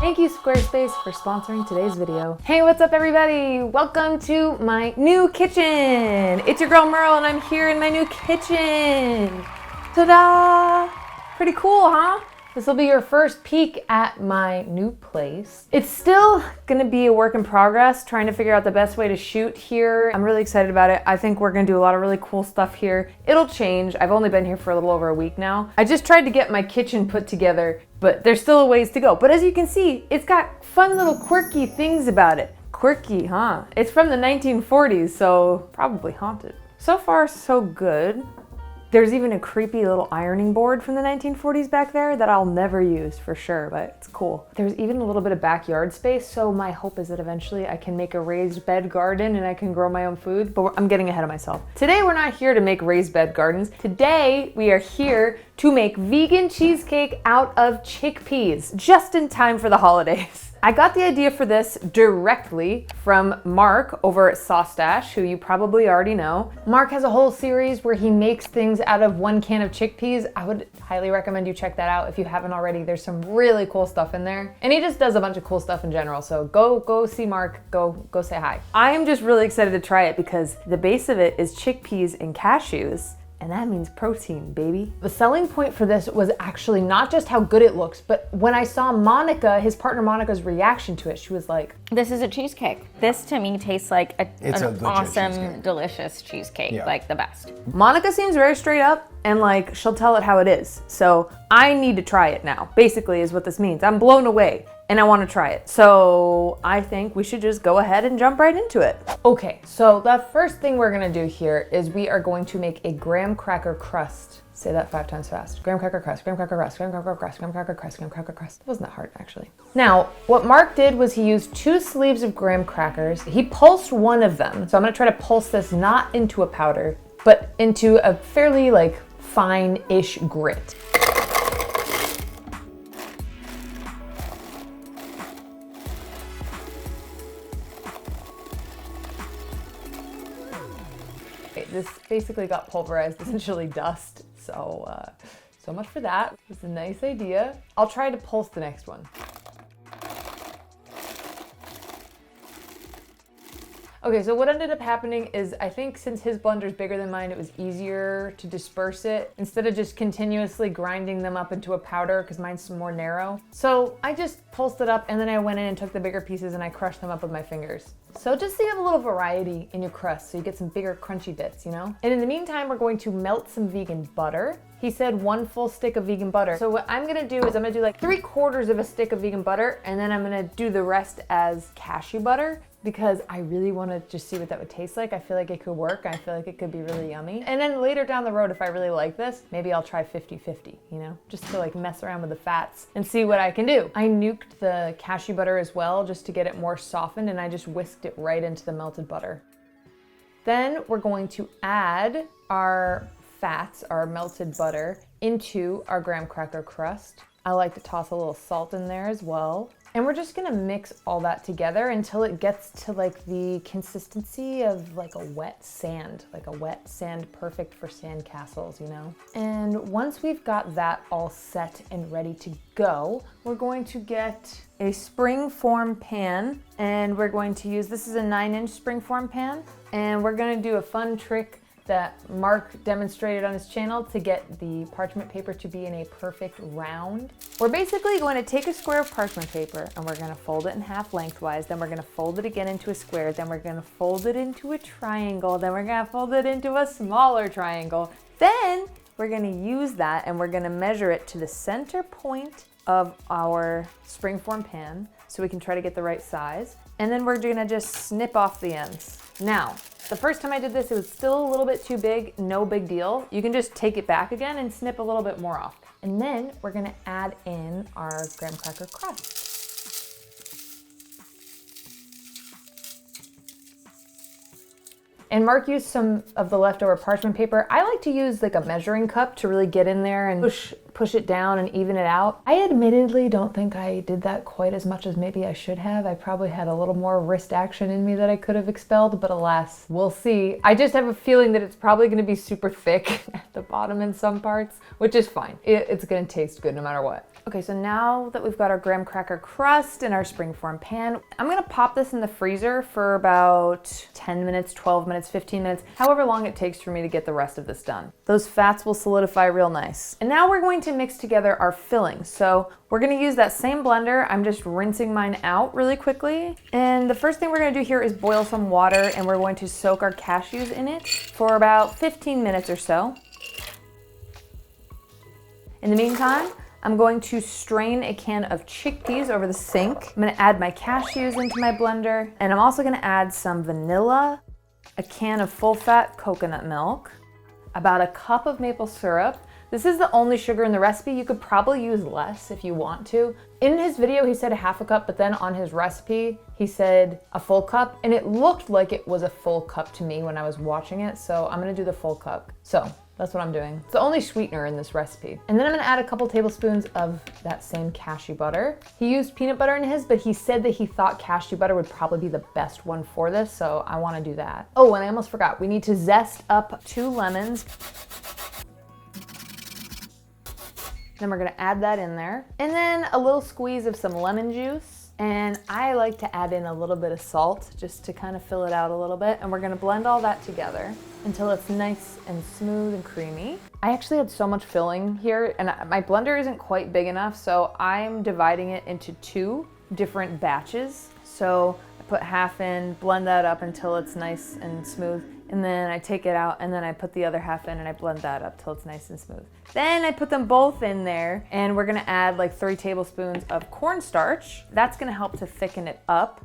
Thank you, Squarespace, for sponsoring today's video. Hey, what's up, everybody? Welcome to my new kitchen. It's your girl, Merle, and I'm here in my new kitchen. Ta-da! Pretty cool, huh? This will be your first peek at my new place. It's still gonna be a work in progress, trying to figure out the best way to shoot here. I'm really excited about it. I think we're gonna do a lot of really cool stuff here. It'll change. I've only been here for a little over a week now. I just tried to get my kitchen put together, but there's still a ways to go. But as you can see, it's got fun little quirky things about it. Quirky, huh? It's from the 1940s, so probably haunted. So far, so good. There's even a creepy little ironing board from the 1940s back there that I'll never use for sure, but it's cool. There's even a little bit of backyard space, so my hope is that eventually I can make a raised bed garden and I can grow my own food, but I'm getting ahead of myself. Today we're not here to make raised bed gardens. Today we are here to make vegan cheesecake out of chickpeas, just in time for the holidays. I got the idea for this directly from Mark over at Sauce Dash, who you probably already know. Mark has a whole series where he makes things out of 1 can of chickpeas. I would highly recommend you check that out if you haven't already. There's some really cool stuff in there. And he just does a bunch of cool stuff in general. So go see Mark, go say hi. I am just really excited to try it because the base of it is chickpeas and cashews. And that means protein, baby. The selling point for this was actually not just how good it looks, but when I saw Monica, his partner Monica's reaction to it, she was like, "This is a cheesecake. This to me tastes like an awesome, cheesecake. Delicious cheesecake, Yeah. like the best." Monica seems very straight up and like she'll tell it how it is. So I need to try it now, basically is what this means. I'm blown away and I want to try it. So I think we should just go ahead and jump right into it. Okay, so the first thing we're gonna do here is we are going to make a graham cracker crust. Say that 5 times fast. Graham cracker crust, graham cracker crust, graham cracker crust, graham cracker crust, graham cracker crust. It wasn't that hard, actually. Now, what Mark did was he used 2 sleeves of graham crackers. He pulsed one of them. So I'm gonna try to pulse this not into a powder, but into a fairly like fine-ish grit. This basically got pulverized, essentially dust. So, so much for that. It's a nice idea. I'll try to pulse the next one. Okay, so what ended up happening is I think since his blender's bigger than mine, it was easier to disperse it instead of just continuously grinding them up into a powder because mine's more narrow. So I just pulsed it up and then I went in and took the bigger pieces and I crushed them up with my fingers. So just so you have a little variety in your crust so you get some bigger crunchy bits, you know? And in the meantime, we're going to melt some vegan butter. He said 1 full stick of vegan butter. So what I'm gonna do is I'm gonna do like 3/4 of a stick of vegan butter and then I'm gonna do the rest as cashew butter because I really wanna just see what that would taste like. I feel like it could work. I feel like it could be really yummy. And then later down the road, if I really like this, maybe I'll try 50-50, you know? Just to like mess around with the fats and see what I can do. I nuked the cashew butter as well just to get it more softened and I just whisked it right into the melted butter. Then we're going to add our fats, our melted butter, into our graham cracker crust. I like to toss a little salt in there as well. And we're just gonna mix all that together until it gets to like the consistency of like a wet sand perfect for sand castles, you know? And once we've got that all set and ready to go, we're going to get a springform pan and we're going to use, this is a 9-inch springform pan, and we're gonna do a fun trick that Mark demonstrated on his channel to get the parchment paper to be in a perfect round. We're basically going to take a square of parchment paper and we're gonna fold it in half lengthwise, then we're gonna fold it again into a square, then we're gonna fold it into a triangle, then we're gonna fold it into a smaller triangle. Then we're gonna use that and we're gonna measure it to the center point of our springform pan so we can try to get the right size. And then we're gonna just snip off the ends. Now, the first time I did this, it was still a little bit too big, no big deal. You can just take it back again and snip a little bit more off. And then we're gonna add in our graham cracker crust. And Mark used some of the leftover parchment paper. I like to use like a measuring cup to really get in there and push it down and even it out. I admittedly don't think I did that quite as much as maybe I should have. I probably had a little more wrist action in me that I could have expelled, but alas, we'll see. I just have a feeling that it's probably gonna be super thick at the bottom in some parts, which is fine. It's gonna taste good no matter what. Okay, so now that we've got our graham cracker crust in our springform pan, I'm gonna pop this in the freezer for about 10 minutes, 12 minutes, 15 minutes, however long it takes for me to get the rest of this done. Those fats will solidify real nice. And now we're going to mix together our filling. So we're gonna use that same blender. I'm just rinsing mine out really quickly. And the first thing we're gonna do here is boil some water, and we're going to soak our cashews in it for about 15 minutes or so. In the meantime, I'm going to strain a can of chickpeas over the sink. I'm gonna add my cashews into my blender, and I'm also gonna add some vanilla, a can of full-fat coconut milk, about a cup of maple syrup. This is the only sugar in the recipe. You could probably use less if you want to. In his video, he said a half a cup, but then on his recipe, he said a full cup, and it looked like it was a full cup to me when I was watching it, so I'm gonna do the full cup. So that's what I'm doing. It's the only sweetener in this recipe. And then I'm gonna add a couple tablespoons of that same cashew butter. He used peanut butter in his, but he said that he thought cashew butter would probably be the best one for this, so I wanna do that. Oh, and I almost forgot. We need to zest up 2 lemons. Then we're gonna add that in there. And then a little squeeze of some lemon juice. And I like to add in a little bit of salt just to kind of fill it out a little bit. And we're gonna blend all that together until it's nice and smooth and creamy. I actually had so much filling here, and my blender isn't quite big enough, so I'm dividing it into 2 different batches. So I put half in, blend that up until it's nice and smooth, and then I take it out, and then I put the other half in and I blend that up till it's nice and smooth. Then I put them both in there, and we're gonna add like 3 tablespoons of cornstarch. That's gonna help to thicken it up.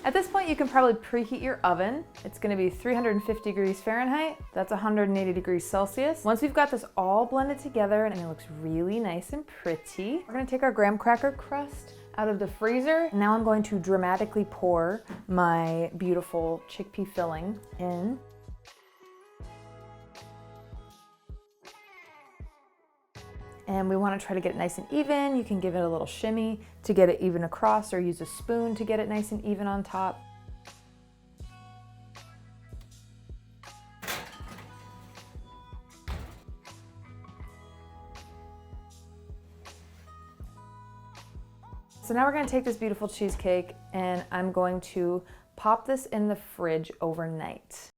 At this point, you can probably preheat your oven. It's gonna be 350 degrees Fahrenheit. That's 180 degrees Celsius. Once we've got this all blended together and it looks really nice and pretty, we're gonna take our graham cracker crust out of the freezer. Now I'm going to dramatically pour my beautiful chickpea filling in. And we want to try to get it nice and even. You can give it a little shimmy to get it even across, or use a spoon to get it nice and even on top. So now we're going to take this beautiful cheesecake, and I'm going to pop this in the fridge overnight.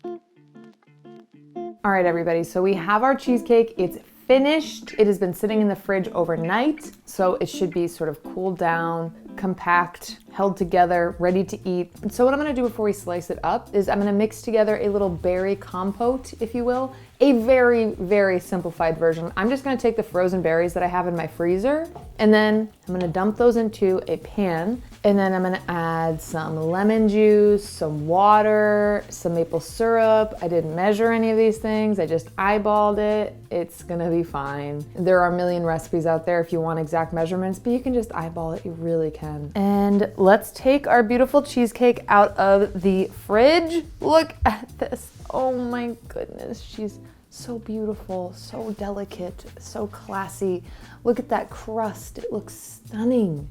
All right, everybody, so we have our cheesecake. It's finished. It has been sitting in the fridge overnight, so it should be sort of cooled down, compact, held together, ready to eat. And so what I'm gonna do before we slice it up is I'm gonna mix together a little berry compote, if you will, a very, very simplified version. I'm just gonna take the frozen berries that I have in my freezer, and then I'm gonna dump those into a pan, and then I'm gonna add some lemon juice, some water, some maple syrup. I didn't measure any of these things. I just eyeballed it. It's gonna be fine. There are a million recipes out there if you want exact measurements, but you can just eyeball it, you really can. And let's take our beautiful cheesecake out of the fridge. Look at this. Oh my goodness, she's so beautiful, so delicate, so classy. Look at that crust, it looks stunning.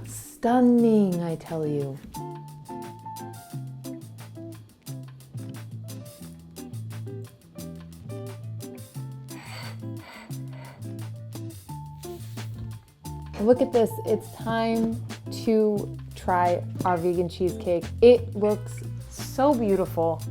Stunning, I tell you. Look at this, it's time to try our vegan cheesecake. It looks so beautiful.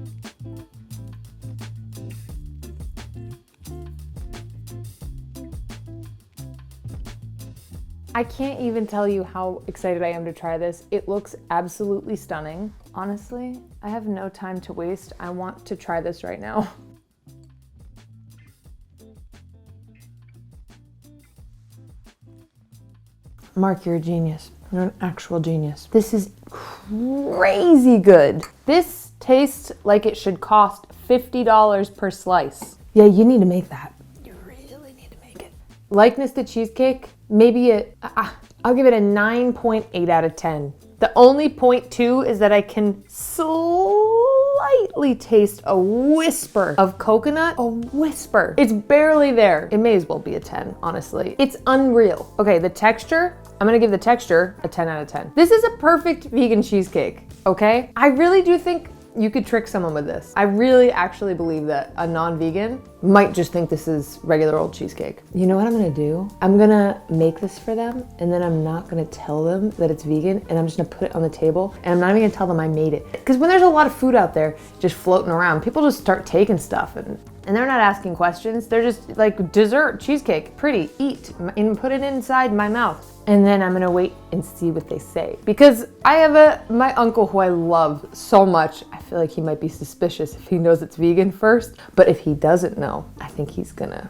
I can't even tell you how excited I am to try this. It looks absolutely stunning. Honestly, I have no time to waste. I want to try this right now. Mark, you're a genius. You're an actual genius. This is crazy good. This tastes like it should cost $50 per slice. Yeah, you need to make that. You really need to make it. Likeness to cheesecake, maybe I'll give it a 9.8 out of 10. The only 0.2 is that I can slightly slightly taste a whisper of coconut, a whisper. It's barely there. It may as well be a 10, honestly. It's unreal. Okay, the texture, I'm gonna give the texture a 10 out of 10. This is a perfect vegan cheesecake, okay? I really do think you could trick someone with this. I really actually believe that a non-vegan might just think this is regular old cheesecake. You know what I'm gonna do? I'm gonna make this for them, and then I'm not gonna tell them that it's vegan, and I'm just gonna put it on the table, and I'm not even gonna tell them I made it. Because when there's a lot of food out there just floating around, people just start taking stuff, and they're not asking questions. They're just like, dessert, cheesecake, pretty, eat, and put it inside my mouth. And then I'm gonna wait and see what they say. Because I have my uncle who I love so much, I feel like he might be suspicious if he knows it's vegan first. But if he doesn't know, I think he's gonna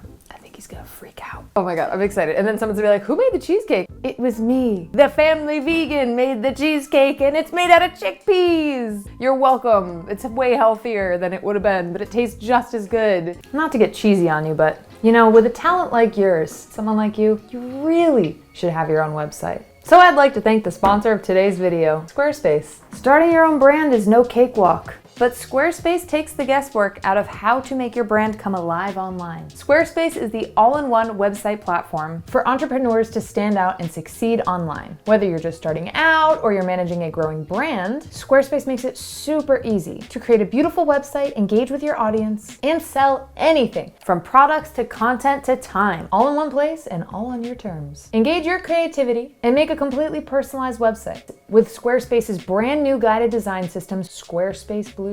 freak out. Oh my God, I'm excited. And then someone's gonna be like, who made the cheesecake? It was me. The family vegan made the cheesecake, and it's made out of chickpeas. You're welcome. It's way healthier than it would have been, but it tastes just as good. Not to get cheesy on you, but you know, with a talent like yours, someone like you really should have your own website. So I'd like to thank the sponsor of today's video, Squarespace. Starting your own brand is no cakewalk. But Squarespace takes the guesswork out of how to make your brand come alive online. Squarespace is the all-in-one website platform for entrepreneurs to stand out and succeed online. Whether you're just starting out or you're managing a growing brand, Squarespace makes it super easy to create a beautiful website, engage with your audience, and sell anything from products to content to time, all in one place and all on your terms. Engage your creativity and make a completely personalized website with Squarespace's brand new guided design system, Squarespace Blueprint.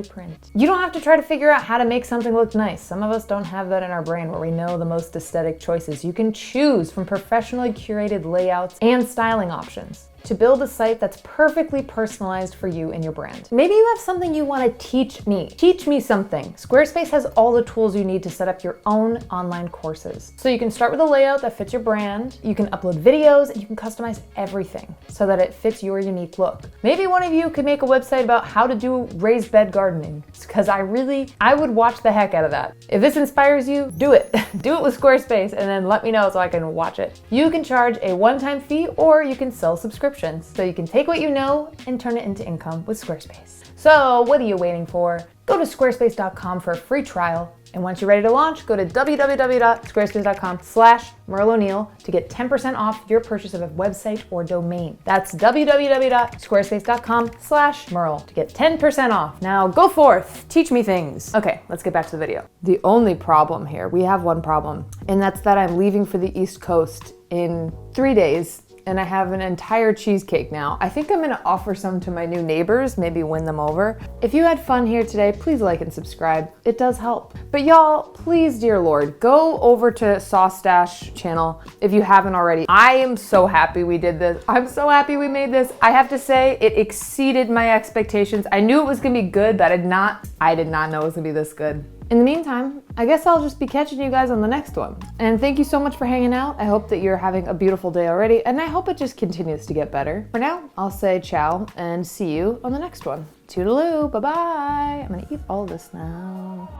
You don't have to try to figure out how to make something look nice. Some of us don't have that in our brain where we know the most aesthetic choices. You can choose from professionally curated layouts and styling options to build a site that's perfectly personalized for you and your brand. Maybe you have something you want to teach me. Teach me something. Squarespace has all the tools you need to set up your own online courses. So you can start with a layout that fits your brand, you can upload videos, and you can customize everything so that it fits your unique look. Maybe one of you could make a website about how to do raised bed gardening, because I would watch the heck out of that. If this inspires you, do it. Do it with Squarespace and then let me know so I can watch it. You can charge a one-time fee or you can sell subscriptions. So you can take what you know and turn it into income with Squarespace. So what are you waiting for? Go to squarespace.com for a free trial. And once you're ready to launch, go to www.squarespace.com/MerleO'Neil to get 10% off your purchase of a website or domain. That's www.squarespace.com/Merle to get 10% off. Now go forth, teach me things. Okay, let's get back to the video. The only problem here, we have one problem, and that's that I'm leaving for the East Coast in 3 days. And I have an entire cheesecake now. I think I'm gonna offer some to my new neighbors, maybe win them over. If you had fun here today, please like and subscribe. It does help. But y'all, please, dear Lord, go over to Sauce Stash channel if you haven't already. I am so happy we did this. I'm so happy we made this. I have to say, it exceeded my expectations. I knew it was gonna be good, but I did not know it was gonna be this good. In the meantime, I guess I'll just be catching you guys on the next one. And thank you so much for hanging out. I hope that you're having a beautiful day already, and I hope it just continues to get better. For now, I'll say ciao and see you on the next one. Toodaloo, bye-bye. I'm gonna eat all this now.